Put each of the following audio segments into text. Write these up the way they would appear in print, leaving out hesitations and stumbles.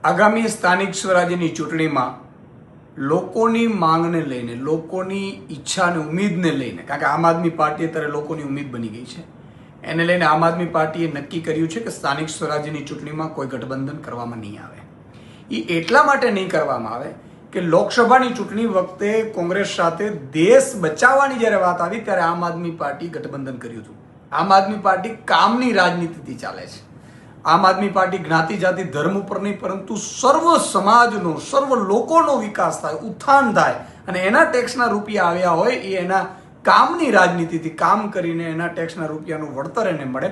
આગામી સ્થાનિક સ્વરાજ્યની ચૂંટણીમાં લોકોની માંગને લઈને, લોકોની ઈચ્છાને, ઉમ્મીદને લઈને, કારણ કે આમ આદમી પાર્ટી અત્યારે લોકોની ઉમ્મીદ બની ગઈ છે, એને લઈને આમ આદમી પાર્ટીએ નક્કી કર્યું છે કે સ્થાનિક સ્વરાજ્યની ચૂંટણીમાં કોઈ ગઠબંધન કરવામાં નહીં આવે. એ એટલા માટે નહીં કરવામાં આવે કે લોકસભાની ચૂંટણી વખતે કોંગ્રેસ સાથે દેશ બચાવવાની જ્યારે વાત આવી ત્યારે આમ આદમી પાર્ટી ગઠબંધન કર્યું હતું. આમ આદમી પાર્ટી કામની રાજનીતિથી ચાલે છે. આમ આદમી પાર્ટી જ્ઞાતિ જાતિ ધર્મ ઉપર નહીં પરંતુ સર્વ સમાજનો, સર્વ લોકોનો વિકાસ થાય, ઉત્થાન થાય અને એના ટેક્સના રૂપિયા આવ્યા હોય એ એના કામની રાજનીતિથી, કામ કરીને એના ટેક્સના રૂપિયાનું વળતર એને મળે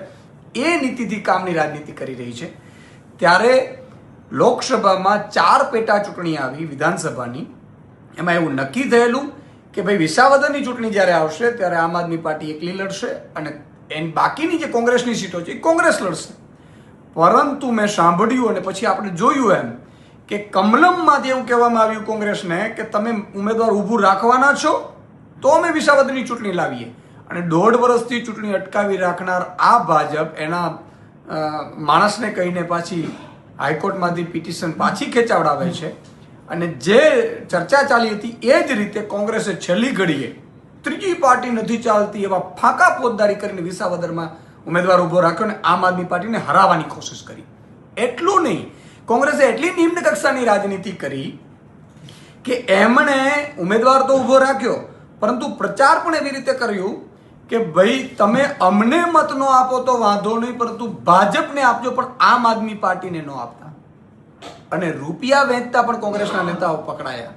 એ નીતિથી કામની રાજનીતિ કરી રહી છે. ત્યારે લોકસભામાં 4 પેટા ચૂંટણી આવી વિધાનસભાની. એમાં એવું નક્કી થયેલું કે ભાઈ વિસાવદરની ચૂંટણી જ્યારે આવશે ત્યારે આમ આદમી પાર્ટી એકલી લડશે અને એની બાકીની જે કોંગ્રેસની સીટો છે એ કોંગ્રેસ લડશે. પરંતુ મેં સાંભળ્યું અને પછી આપણે જોયું એમ કે કમલમમાંથી એવું કહેવામાં આવ્યું કોંગ્રેસને કે તમે ઉમેદવાર ઊભું રાખવાના છો તો અમે વિસાવદરની ચૂંટણી લાવીએ. અને 1.5 વર્ષથી ચૂંટણી અટકાવી રાખનાર આ ભાજપ એના માણસને કહીને પાછી હાઈકોર્ટમાંથી પિટિશન પાછી ખેંચાવડાવે છે. અને જે ચર્ચા ચાલી હતી એ જ રીતે કોંગ્રેસે છેલ્લી ઘડીએ ત્રીજી પાર્ટી નથી ચાલતી એવા ફાંકા ફોજદારી કરીને વિસાવદરમાં ઉમેદવાર ઉભો રાખ્યો અને આમ આદમી પાર્ટીને હરાવવાની કોશિશ કરી. એટલું નહીં, કોંગ્રેસે એટલી નિમ્ન કક્ષાની રાજનીતિ કરી કે એમણે ઉમેદવાર તો ઉભો રાખ્યો પરંતુ પ્રચાર પણ એવી રીતે કર્યું કે ભાઈ તમે અમને મત ન આપો તો વાંધો નહીં પરંતુ ભાજપને આપજો પણ આમ આદમી પાર્ટીને ન આપતા. અને રૂપિયા વેચતા પણ કોંગ્રેસના નેતાઓ પકડાયા.